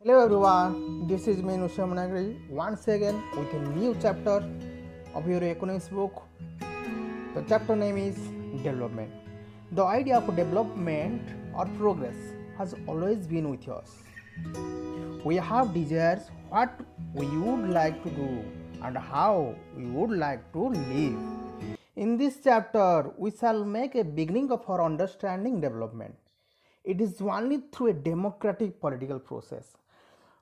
Hello everyone, this is me Nusha Managari once again with a new chapter of your economics book. The chapter name is Development. The idea of development or progress has always been with us. We have desires what we would like to do and how we would like to live. In this chapter, we shall make a beginning of our understanding development. It is only through a democratic political process.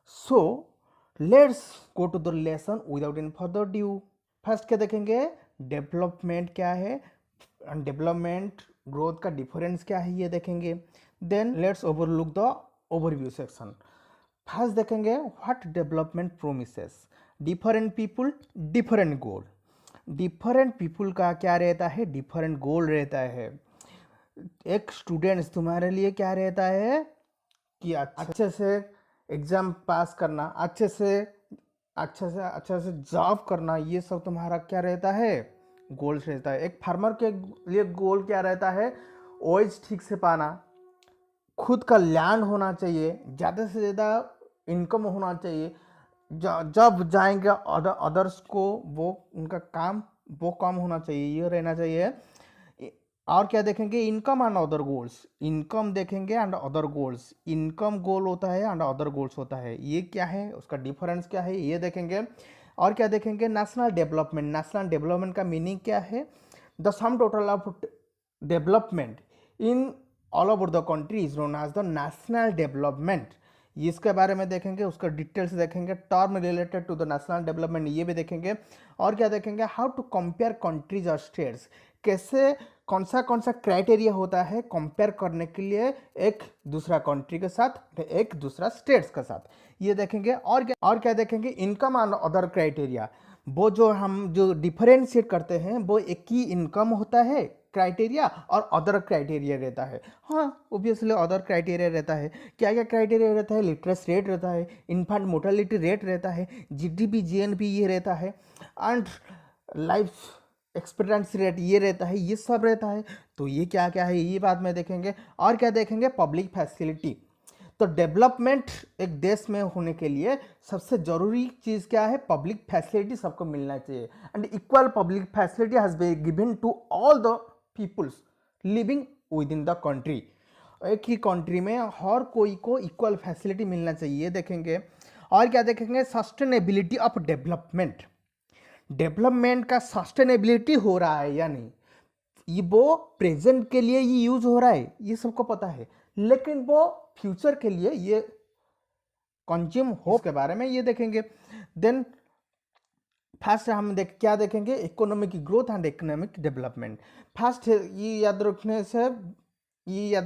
So let's go to the lesson without any further ado. First क्या देखेंगे, development क्या है, development growth का difference क्या है ये देखेंगे. Then let's overlook the overview section. First देखेंगे what development promises. Different people different goal. Different people का क्या रहता है, डिफरेंट गोल रहता है. एक स्टूडेंट्स तुम्हारे लिए क्या रहता है कि अच्छे से एग्जाम पास करना, अच्छे से जॉब करना, ये सब तुम्हारा क्या रहता है, गोल्स रहता है. एक फार्मर के लिए गोल क्या रहता है, ओएज ठीक से पाना, खुद का लैंड होना चाहिए, ज़्यादा से ज़्यादा इनकम होना चाहिए. जब जाएंगे अदर्स को वो उनका काम वो कम होना चाहिए, ये रहना चाहिए. और क्या देखेंगे, income and other goals. Income देखेंगे एंड अदर गोल्स. इनकम गोल होता है एंड अदर गोल्स होता है. ये क्या है, उसका डिफरेंस क्या है ये देखेंगे. और क्या देखेंगे, नेशनल डेवलपमेंट. नेशनल डेवलपमेंट का मीनिंग क्या है, the sum total of development in all over the country is known as the national development. इसके बारे में देखेंगे, उसका डिटेल्स देखेंगे, term related to the national development ये भी देखेंगे. और क्या देखेंगे, हाउ टू कंपेयर कंट्रीज और स्टेट्स. कैसे कौन सा क्राइटेरिया होता है कंपेयर करने के लिए एक दूसरा कंट्री के साथ, एक दूसरा स्टेट्स के साथ, ये देखेंगे. और क्या देखेंगे, इनकम एंड अदर क्राइटेरिया. वो जो हम जो डिफरेंशिएट करते हैं वो एक ही इनकम होता है क्राइटेरिया और अदर क्राइटेरिया रहता है. हाँ, ओब्वियसली अदर क्राइटेरिया रहता है. क्या क्या क्राइटेरिया रहता है, लिटरेसी रेट रहता है, इन्फेंट मोर्टेलिटी रेट रहता है, जीडीपी जीएनपी ये रहता है, एंड लाइफ एक्सपेक्टेंसी रेट ये रहता है, ये सब रहता है. तो ये क्या क्या है ये बात में देखेंगे. और क्या देखेंगे, पब्लिक फैसिलिटी. तो डेवलपमेंट एक देश में होने के लिए सबसे जरूरी चीज़ क्या है, पब्लिक फैसिलिटी सबको मिलना चाहिए. And equal public facility has been given to all the peoples living within the country. एक ही कंट्री में हर कोई को इक्वल फैसिलिटी मिलना चाहिए देखेंगे. और क्या देखेंगे, सस्टेनेबिलिटी ऑफ डेवलपमेंट. डेवलपमेंट का सस्टेनेबिलिटी हो रहा है या नहीं, ये वो प्रेजेंट के लिए ये यूज हो रहा है ये सबको पता है, लेकिन वो फ्यूचर के लिए ये कंज्यूम हो के बारे में ये देखेंगे. देन फर्स्ट हम क्या देखेंगे, economic growth and economic development. First ये याद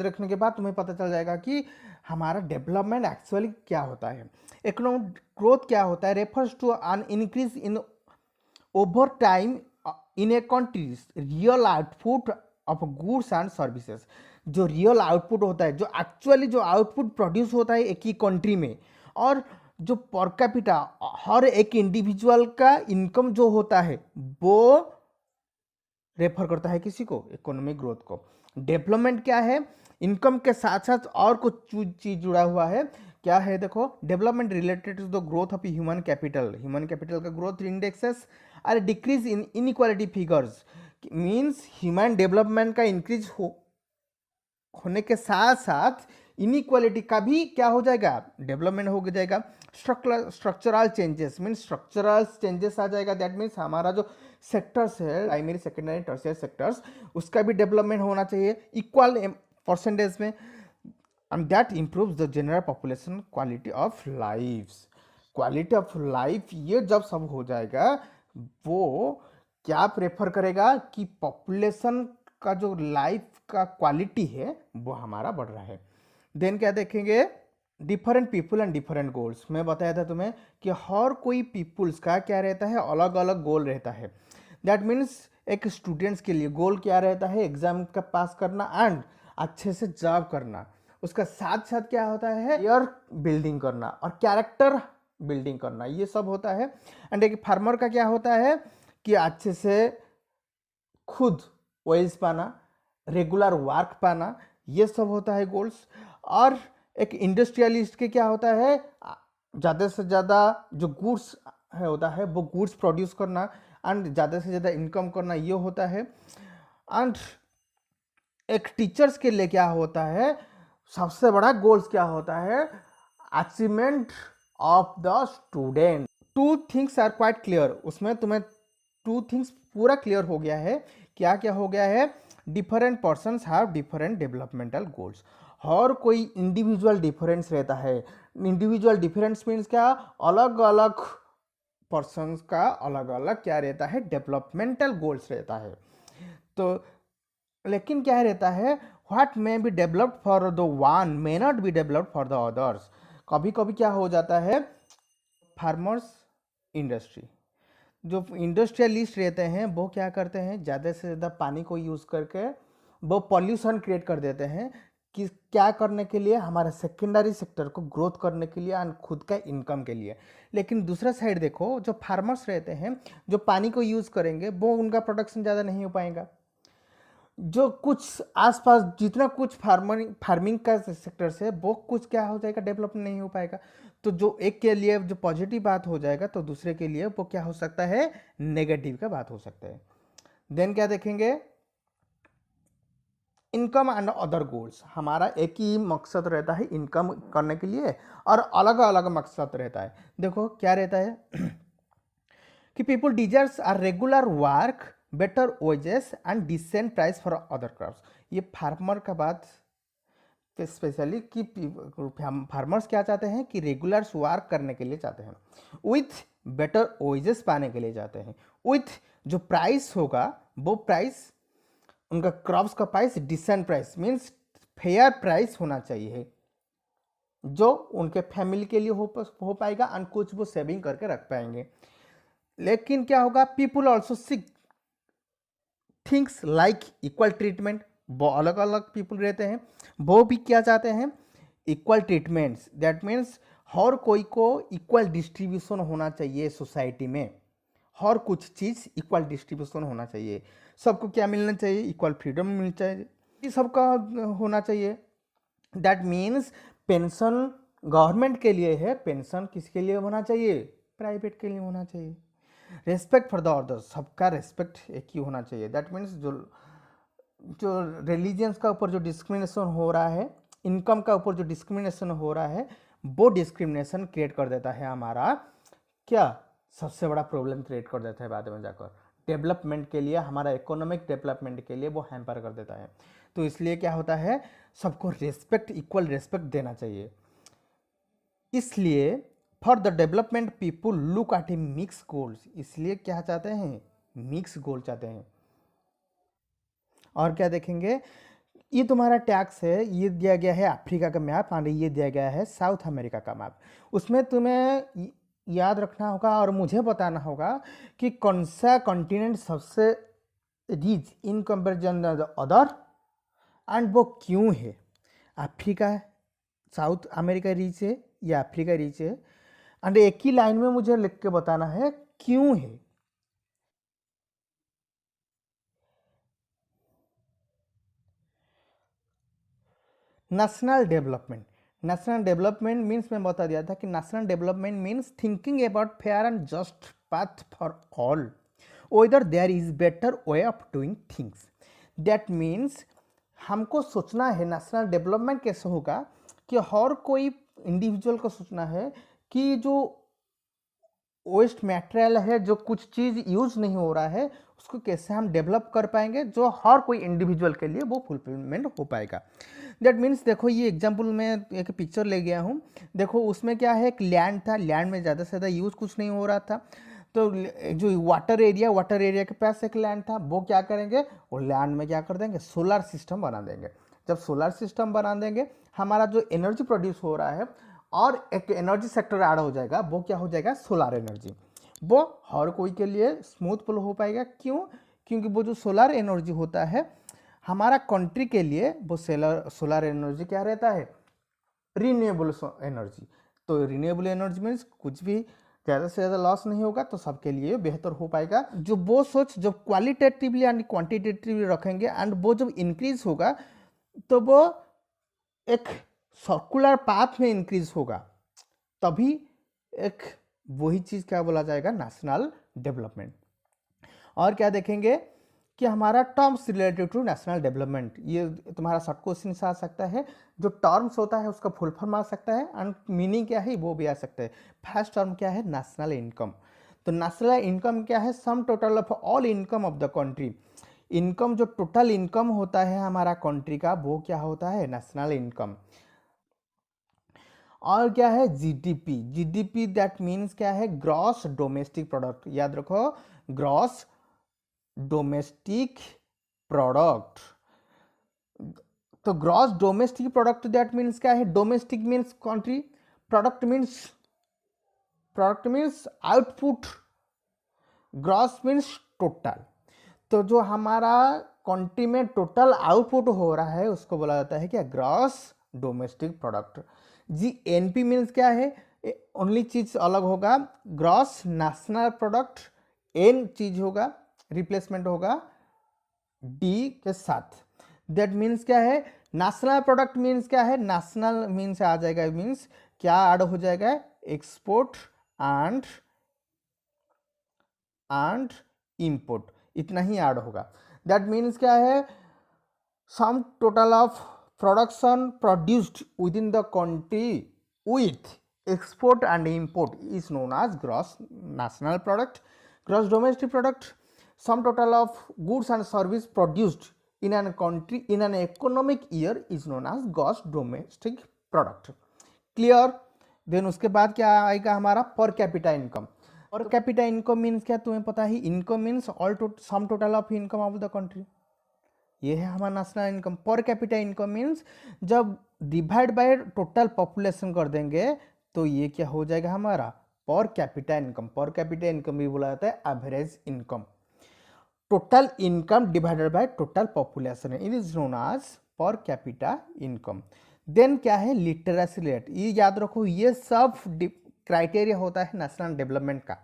रखने के बाद तुम्हें पता चल जाएगा कि हमारा डेवलपमेंट एक्चुअली क्या होता है. इकोनॉमिक ग्रोथ क्या होता है, refers to an increase in over time in a country's real output of goods and services. जो रियल आउटपुट होता है, जो एक्चुअली जो आउटपुट प्रोड्यूस होता है एक ही कंट्री में, और जो पर कैपिटा हर एक इंडिविजुअल का इनकम जो होता है वो रेफर करता है किसी को, इकोनॉमिक ग्रोथ को. डेवलपमेंट क्या है, इनकम के साथ साथ और कुछ चीज जुड़ा हुआ है. क्या है देखो, development related to the growth of human capital. Human capital का growth indexes are decrease in inequality figures. Means human development का इंक्रीज होने के साथ साथ इनइक्वालिटी का भी क्या हो जाएगा, डेवलपमेंट हो जाएगा. Structural changes means structural changes आ जाएगा. दैट मीन्स हमारा जो सेक्टर्स है, प्राइमरी सेकेंडरी टर्शियरी सेक्टर्स, उसका भी डेवलपमेंट होना चाहिए इक्वल परसेंटेज में. And that improves the general population quality of life. Quality of life ये जब सब हो जाएगा, वो क्या प्रेफर करेगा कि पॉपुलेशन का जो लाइफ का क्वालिटी है वो हमारा बढ़ रहा है. देन क्या देखेंगे, different people and different goals. मैं बताया था तुम्हें कि हर कोई पीपुल्स का क्या रहता है, अलग अलग गोल रहता है. दैट मीन्स एक स्टूडेंट्स के लिए गोल क्या रहता है, एग्जाम का पास करना एंड अच्छे से जॉब करना. उसका साथ साथ क्या होता है, ईयर बिल्डिंग करना और कैरेक्टर बिल्डिंग करना, ये सब होता है. एंड एक फार्मर का क्या होता है कि अच्छे से खुद वेज पाना, रेगुलर वर्क पाना, ये सब होता है गोल्स. और एक इंडस्ट्रियलिस्ट के क्या होता है, ज़्यादा से ज़्यादा जो गुड्स है होता है वो गुड्स प्रोड्यूस करना एंड ज़्यादा से ज़्यादा इनकम करना, ये होता है। एंड एक टीचर्स के लिए क्या होता है, सबसे बड़ा गोल्स क्या होता है, achievement of the student. Two things are quite clear, उसमें तुम्हें टू थिंग्स पूरा क्लियर हो गया है। क्या क्या हो गया है, different persons have different developmental goals. हर कोई इंडिविजुअल डिफरेंस रहता है। इंडिविजुअल डिफरेंस मीन्स क्या, अलग अलग पर्सन्स का अलग अलग क्या रहता है, डेवलपमेंटल गोल्स रहता है। तो लेकिन क्या रहता है, what may be developed for the one may not be developed for the others. कभी कभी क्या हो जाता है, फार्मर्स इंडस्ट्री, जो इंडस्ट्रियलिस्ट रहते हैं वो क्या करते हैं, ज़्यादा से ज़्यादा पानी को यूज़ करके वो पॉल्यूशन क्रिएट कर देते हैं। कि क्या करने के लिए, हमारे सेकेंडरी सेक्टर को ग्रोथ करने के लिए एंड खुद का इनकम के लिए। लेकिन दूसरा साइड देखो, जो फार्मर्स रहते हैं जो पानी को यूज़ करेंगे वो उनका प्रोडक्शन ज़्यादा नहीं हो पाएगा। जो कुछ आसपास जितना कुछ फार्मिंग का सेक्टर से वो कुछ क्या हो जाएगा, डेवलप नहीं हो पाएगा। तो जो एक के लिए जो पॉजिटिव बात हो जाएगा तो दूसरे के लिए वो क्या हो सकता है, नेगेटिव का बात हो सकता है। देन क्या देखेंगे, इनकम एंड अदर गोल्स। हमारा एक ही मकसद रहता है इनकम करने के लिए और अलग अलग मकसद रहता है। देखो क्या रहता है कि people desires are regular work, better wages and decent price for other crops. ये फार्मर का बात स्पेशली कि फार्मर्स क्या चाहते हैं कि रेगुलर वर्क करने के लिए चाहते हैं, विथ बेटर वेजेस पाने के लिए चाहते हैं, विथ जो प्राइस होगा वो प्राइस उनका क्रॉप्स का price decent price means fair price होना चाहिए, जो उनके फैमिली के लिए हो पाएगा एंड कुछ वो सेविंग करके रख पाएंगे। लेकिन क्या होगा, people also seek things like equal treatment. वो अलग अलग पीपल रहते हैं, वो भी क्या चाहते हैं, इक्वल ट्रीटमेंट्स। दैट मीन्स हर कोई को इक्वल डिस्ट्रीब्यूशन होना चाहिए सोसाइटी में। हर कुछ चीज़ इक्वल डिस्ट्रीब्यूशन होना चाहिए, सबको क्या मिलना चाहिए, इक्वल फ्रीडम मिलना चाहिए, ये सबका होना चाहिए। दैट मीन्स पेंशन गवर्नमेंट के लिए है, पेंशन किसके लिए होना चाहिए, प्राइवेट के लिए होना चाहिए। रेस्पेक्ट फॉर द अदर्स, सबका रेस्पेक्ट एक ही होना चाहिए। दैट मीन्स जो रिलीजियंस का ऊपर जो डिस्क्रिमिनेशन हो रहा है, इनकम का ऊपर जो डिस्क्रिमिनेशन हो रहा है, वो डिस्क्रिमिनेशन क्रिएट कर देता है हमारा क्या, सबसे बड़ा प्रॉब्लम क्रिएट कर देता है बाद में जाकर डेवलपमेंट के लिए, हमारा इकोनॉमिक डेवलपमेंट के लिए वो हैम्पर कर देता है। तो इसलिए क्या होता है, सबको रेस्पेक्ट, इक्वल रेस्पेक्ट देना चाहिए। इसलिए for the development people look at A mix goals, इसलिए क्या चाहते हैं, मिक्स गोल चाहते हैं। और क्या देखेंगे, ये तुम्हारा टैक्स है, ये दिया गया है अफ्रीका का मैप और ये दिया गया है साउथ अमेरिका का मैप। उसमें तुम्हें याद रखना होगा और मुझे बताना होगा कि कौन सा कॉन्टिनेंट सबसे rich in comparison other and वो क्यों है। अफ्रीका, साउथ अमेरिका रिच है या अफ्रीका रिच है, एंड एक ही लाइन में मुझे लिख के बताना है क्यों है। National development, national development means मैं बता दिया था कि national development means thinking about fair and just path for all, whether there is better way of doing things. That means हमको सोचना है नेशनल डेवलपमेंट कैसे होगा, कि हर कोई इंडिविजुअल को सोचना है कि जो वेस्ट मटेरियल है, जो कुछ चीज़ यूज नहीं हो रहा है, उसको कैसे हम डेवलप कर पाएंगे जो हर कोई इंडिविजुअल के लिए वो फुलफिलमेंट हो पाएगा। दैट मीन्स देखो ये एग्जांपल में एक पिक्चर ले गया हूँ, देखो उसमें क्या है, एक लैंड था, लैंड में ज़्यादा से ज़्यादा यूज़ कुछ नहीं हो रहा था, तो जो वाटर एरिया के पास एक लैंड था, वो क्या करेंगे, वो लैंड में क्या कर देंगे, सोलर सिस्टम बना देंगे। जब सोलर सिस्टम बना देंगे, हमारा जो एनर्जी प्रोड्यूस हो रहा है और एक एनर्जी सेक्टर ऐड हो जाएगा, वो क्या हो जाएगा, सोलर एनर्जी। वो हर कोई के लिए स्मूथ फ्लो हो पाएगा। क्यों, क्योंकि वो जो सोलर एनर्जी होता है हमारा कंट्री के लिए, वो सोलर एनर्जी क्या रहता है, रीन्यूएबल एनर्जी। तो रीन्यूएबल एनर्जी मीन्स कुछ भी ज़्यादा से ज़्यादा लॉस नहीं होगा, तो सबके लिए बेहतर हो पाएगा। जो वो सोच जब क्वालिटेटिवली एंड क्वांटिटेटिवली रखेंगे एंड वो जब इंक्रीज होगा, तो वो एक सर्कुलर पाथ में इंक्रीज होगा, तभी एक वही चीज़ क्या बोला जाएगा, नेशनल डेवलपमेंट। और क्या देखेंगे कि हमारा terms related to national development, ये तुम्हारा शॉर्ट क्वेश्चन से आ सकता है। जो टर्म्स होता है उसका फुल फॉर्म आ सकता है एंड मीनिंग क्या है वो भी आ सकता है। फर्स्ट टर्म क्या है, नेशनल इनकम। तो नेशनल इनकम क्या है, सम total of all income of the country. Income जो टोटल इनकम होता है हमारा कंट्री का, वो क्या होता है, नेशनल इनकम। और क्या है, जीडीपी। जीडीपी दैट मीन्स क्या है, ग्रॉस डोमेस्टिक प्रोडक्ट। याद रखो, ग्रॉस डोमेस्टिक प्रोडक्ट। तो gross domestic product that means क्या है, domestic means country, product means output, gross means total. तो जो हमारा कंट्री में टोटल आउटपुट हो रहा है उसको बोला जाता है क्या, gross domestic product. GNP means क्या है, ओनली चीज अलग होगा, ग्रॉस नेशनल प्रोडक्ट, एन चीज होगा, रिप्लेसमेंट होगा डी के साथ। दैट मीन्स क्या है, नेशनल प्रोडक्ट मीन्स क्या है, नेशनल मीन्स आ जाएगा, मीन्स क्या ऐड हो जाएगा, एक्सपोर्ट एंड इंपोर्ट, इतना ही ऐड होगा। दैट मीन्स क्या है, सम total of production produced with in the country with export and import is known as gross national product. Gross domestic product, sum total of goods and service produced in an country in an economic year is known as gross domestic product. Clear? Then उसके बाद क्या आएगा हमारा, per capita income. Per capita income means क्या, तुम्हें पता ही, income means all sum total of income of the country, ये है हमारा national income. Per capita income means जब डिवाइड बाय टोटल पॉपुलेशन कर देंगे तो ये क्या हो जाएगा हमारा, per capita income. Per capita income भी बोला जाता है average income, total income divided by total population, it is known as per capita income. Then क्या है, लिटरेसी रेट। ये याद रखो, ये सब क्राइटेरिया होता है नेशनल डेवलपमेंट का।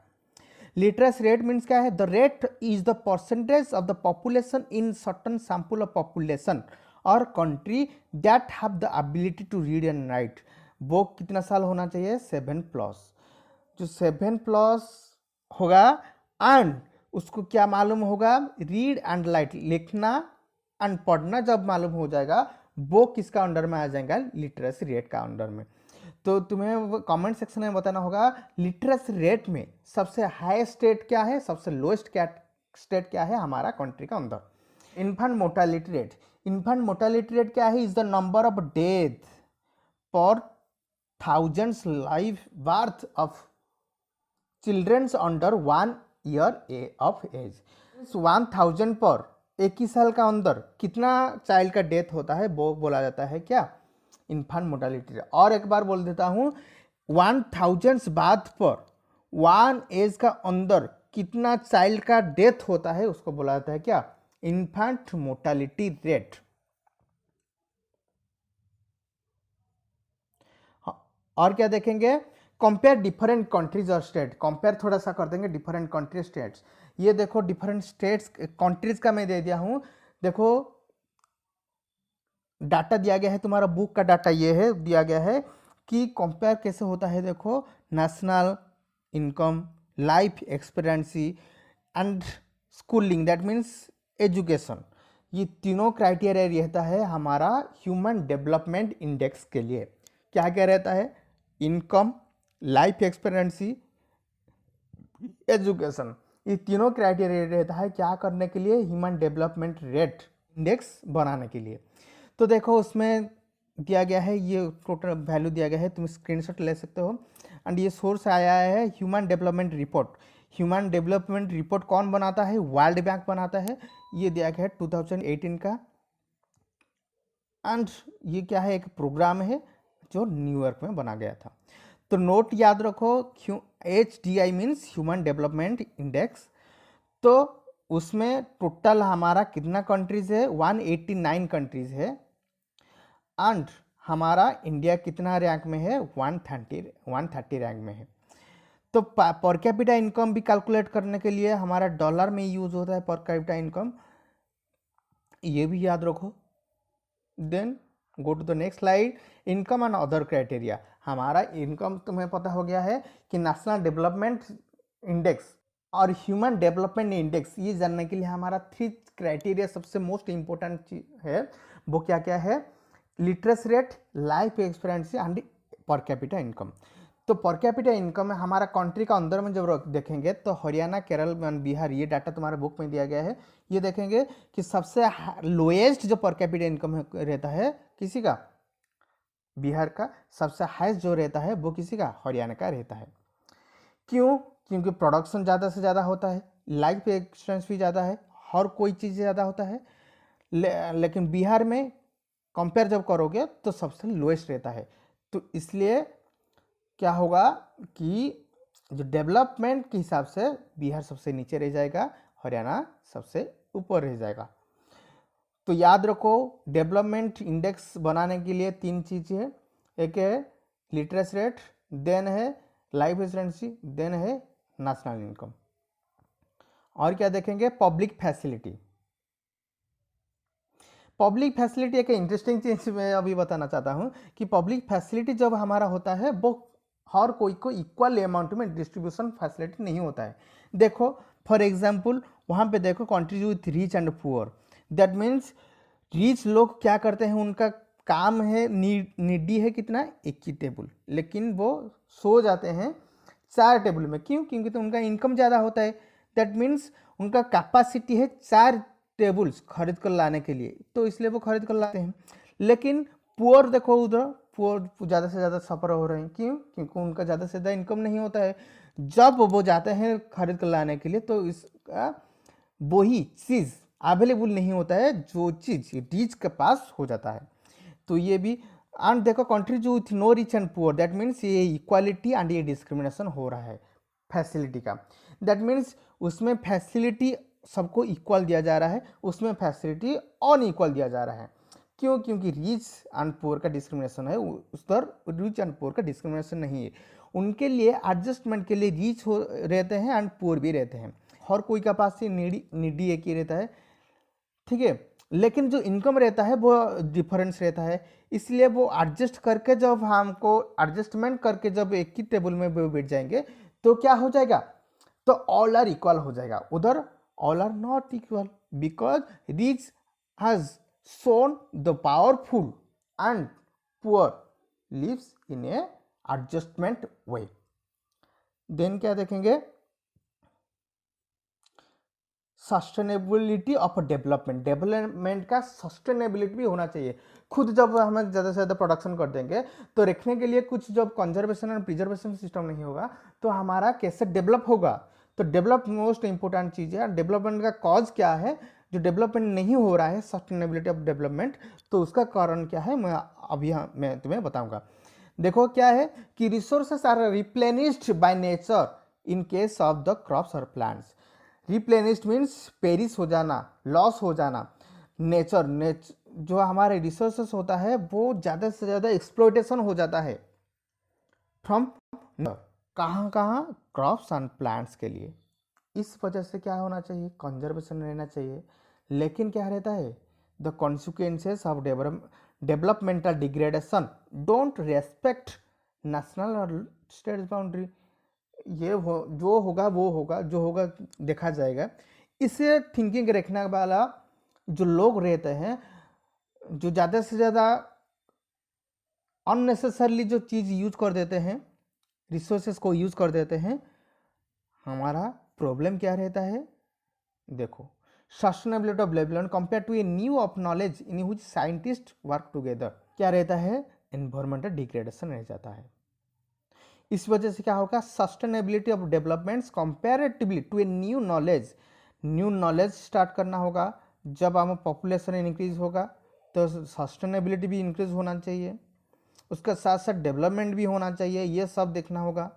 लिटरेसी रेट मीन्स क्या है, the rate is the percentage of the population in certain sample of population or country that have the ability to read and write. वो कितना साल होना चाहिए, 7+। जो 7+ होगा एंड उसको क्या मालूम होगा, रीड एंड राइट, लिखना एंड पढ़ना जब मालूम हो जाएगा, वो किसका अंडर में आ जाएगा, लिटरेसी रेट का अंडर में। तो तुम्हें कमेंट सेक्शन में बताना होगा लिटरेसी रेट में सबसे हाई स्टेट क्या है, सबसे लोएस्ट स्टेट क्या है हमारा कंट्री का अंदर। Infant mortality rate. Infant mortality rate क्या है, is the number of death पर thousands life birth of children under 1 year of age। 1000 पर 21 साल का अंदर कितना चाइल्ड का डेथ होता है वो बोला जाता है क्या, इन्फेंट मोर्टेलिटी रेट। और एक बार बोल देता हूँ, 1000 बात पर 1 एज का अंदर कितना चाइल्ड का डेथ होता है उसको बोला जाता है क्या, इन्फेंट मोर्टेलिटी रेट। और क्या देखेंगे, कंपेयर डिफरेंट कंट्रीज और स्टेट। कंपेयर थोड़ा सा कर देंगे डिफरेंट कंट्री स्टेट्स। ये देखो डिफरेंट स्टेट्स कंट्रीज का मैं दे दिया हूँ। देखो डाटा दिया गया है, तुम्हारा बुक का डाटा ये है, दिया गया है कि कंपेयर कैसे होता है। देखो national income, life expectancy and schooling, that means education, ये तीनों क्राइटेरिया रहता है हमारा ह्यूमन डेवलपमेंट इंडेक्स के लिए। क्या क्या रहता है, इनकम, लाइफ एक्सपेक्टेंसी, एजुकेशन, ये तीनों क्राइटेरिया रहता है क्या करने के लिए, ह्यूमन डेवलपमेंट रेट इंडेक्स बनाने के लिए। तो देखो उसमें दिया गया है, ये टोटल वैल्यू दिया गया है, तुम स्क्रीनशॉट ले सकते हो। एंड ये सोर्स आया है human development report. Human development report कौन बनाता है, वर्ल्ड बैंक बनाता है। ये दिया गया है 2018 का। एंड ये क्या है, एक प्रोग्राम है जो न्यूयॉर्क में बना गया था। तो नोट याद रखो, HDI means human development index. तो उसमें टोटल हमारा कितना कंट्रीज है, 189 कंट्रीज है। एंड हमारा इंडिया कितना रैंक में है, 130 रैंक में है। तो पर कैपिटा इनकम भी कैलकुलेट करने के लिए हमारा डॉलर में यूज होता है पर कैपिटा इनकम, ये भी याद रखो। Then go to the next slide. Income and other criteria. हमारा इनकम तुम्हें पता हो गया है कि नेशनल डेवलपमेंट इंडेक्स और ह्यूमन डेवलपमेंट इंडेक्स, ये जानने के लिए हमारा 3 क्राइटेरिया सबसे मोस्ट इंपॉर्टेंट चीज है। वो क्या क्या है? Literacy rate, life expectancy and पर कैपिटा इनकम। तो पर कैपिटा इनकम है हमारा कंट्री का अंदर में जब देखेंगे तो हरियाणा, केरल, बिहार, ये डाटा तुम्हारे बुक में दिया गया है। ये देखेंगे कि सबसे लोएस्ट जो पर कैपिटा इनकम रहता है किसी का, बिहार का। सबसे हाईएस्ट जो रहता है वो किसी का, हरियाणा का रहता है। क्यों? क्योंकि प्रोडक्शन ज़्यादा से ज़्यादा होता है, लाइफ एक्सपेक्टेंसी भी ज़्यादा है, हर कोई चीज़ ज़्यादा होता है। लेकिन बिहार में कंपेयर जब करोगे तो सबसे लोएस्ट रहता है। तो इसलिए क्या होगा कि जो डेवलपमेंट के हिसाब से बिहार सबसे नीचे रह जाएगा, हरियाणा सबसे ऊपर रह जाएगा। तो याद रखो, डेवलपमेंट इंडेक्स बनाने के लिए 3 चीज़ है। एक है लिटरेसी रेट, देन है लाइफ एक्सपेक्टेंसी, देन है नेशनल इनकम। और क्या देखेंगे? Public facility. पब्लिक फैसिलिटी एक इंटरेस्टिंग चीज मैं अभी बताना चाहता हूँ कि पब्लिक फैसिलिटी जब हमारा होता है वो हर कोई को इक्वल अमाउंट में डिस्ट्रीब्यूशन फैसिलिटी नहीं होता है। देखो फॉर एग्जांपल वहाँ पे देखो countries with rich and poor, that means rich लोग क्या करते हैं, उनका काम है नीडी है कितना, 1 टेबल, लेकिन वो सो जाते हैं 4 टेबल में। क्यों? क्योंकि तो उनका इनकम ज़्यादा होता है, दैट मीन्स उनका कैपेसिटी है 4 टेबल्स खरीद कर लाने के लिए, तो इसलिए वो खरीद कर लाते हैं। लेकिन पुअर देखो, उधर पुअर ज़्यादा से ज़्यादा सफ़र हो रहे हैं। क्यों? क्योंकि उनका ज़्यादा से ज़्यादा इनकम नहीं होता है। जब वो जाते हैं खरीद कर लाने के लिए तो इसका वही चीज़ अवेलेबल नहीं होता है जो चीज़ रिच के पास हो जाता है। तो ये भी एंड देखो कंट्री जो with no rich and poor, that means ये इक्वालिटी एंड ये डिस्क्रिमिनेशन हो रहा है फैसिलिटी का। दैट मीन्स उसमें फैसिलिटी सबको इक्वल दिया जा रहा है, उसमें फैसिलिटी अनइक्वल दिया जा रहा है। क्यों? क्योंकि रिच एंड पुअर का डिस्क्रिमिनेशन है, उस पर रिच एंड पुअर का डिस्क्रिमिनेशन नहीं है। उनके लिए एडजस्टमेंट के लिए रिच हो रहते हैं एंड पुअर भी रहते हैं। हर कोई के पास से नीडी एक ही रहता है, ठीक है। लेकिन जो इनकम रहता है वो डिफरेंस रहता है, इसलिए वो एडजस्ट करके जब हमको एडजस्टमेंट करके जब एक ही टेबल में वो बैठ जाएंगे तो क्या हो जाएगा, तो ऑल आर इक्वल हो जाएगा। उधर all are not equal because rich has shown the powerful and poor lives in a adjustment way। Then क्या देखेंगे, सस्टेनेबिलिटी ऑफ डेवलपमेंट। डेवलपमेंट का सस्टेनेबिलिटी भी होना चाहिए। खुद जब हम ज़्यादा से ज़्यादा प्रोडक्शन कर देंगे तो रखने के लिए कुछ जब कंजर्वेशन एंड प्रिजर्वेशन सिस्टम नहीं होगा तो हमारा कैसे डेवलप होगा। तो डेवलप मोस्ट इंपॉर्टेंट चीज़ है। डेवलपमेंट का कॉज क्या है, जो डेवलपमेंट नहीं हो रहा है सस्टेनेबिलिटी ऑफ डेवलपमेंट, तो उसका कारण क्या है मैं तुम्हें बताऊंगा। देखो क्या है कि resources are replenished by nature in case of the crops और प्लांट्स। रिप्लेनिश्ड मीन्स पेरिस हो जाना, लॉस हो जाना। नेचर जो हमारे रिसोर्सेस होता है वो ज़्यादा से ज़्यादा एक्सप्लॉयटेशन हो जाता है फ्रॉम कहाँ कहाँ, क्रॉप्स एंड प्लांट्स के लिए। इस वजह से क्या होना चाहिए, कंजर्वेशन रहना चाहिए। लेकिन क्या रहता है, the consequences of developmental degradation don't respect national और स्टेट बाउंड्री। ये जो होगा वो होगा, जो होगा देखा जाएगा। इसे थिंकिंग रखने वाला जो लोग रहते हैं, जो ज़्यादा से ज़्यादा अननेसेसरली जो चीज़ यूज कर देते हैं, रिसोर्सेस को यूज कर देते हैं, हमारा प्रॉब्लम क्या रहता है। देखो sustainability of development compare to a new of knowledge in which scientist work together, क्या रहता है, एनवायरमेंटल डिग्रेडेशन रह जाता है। इस वजह से क्या होगा, sustainability of developments comparatively to a new knowledge start करना होगा। जब हम पॉपुलेशन इंक्रीज होगा तो सस्टेनेबिलिटी भी इंक्रीज होना चाहिए, उसके साथ साथ डेवलपमेंट भी होना चाहिए, ये सब देखना होगा।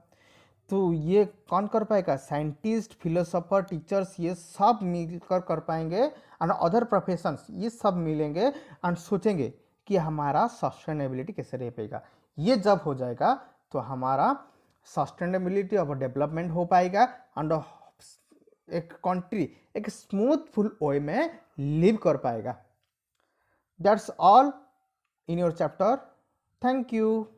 तो ये कौन कर पाएगा, साइंटिस्ट, फिलोसोफर, टीचर्स, ये सब मिलकर कर पाएंगे एंड अदर प्रोफेशंस, ये सब मिलेंगे एंड सोचेंगे कि हमारा सस्टेनेबिलिटी कैसे रह पाएगा। ये जब हो जाएगा तो हमारा सस्टेनेबिलिटी ऑफ डेवलपमेंट हो पाएगा एंड एक कंट्री एक स्मूथफुल वे में लिव कर पाएगा। That's all in your chapter Thank you.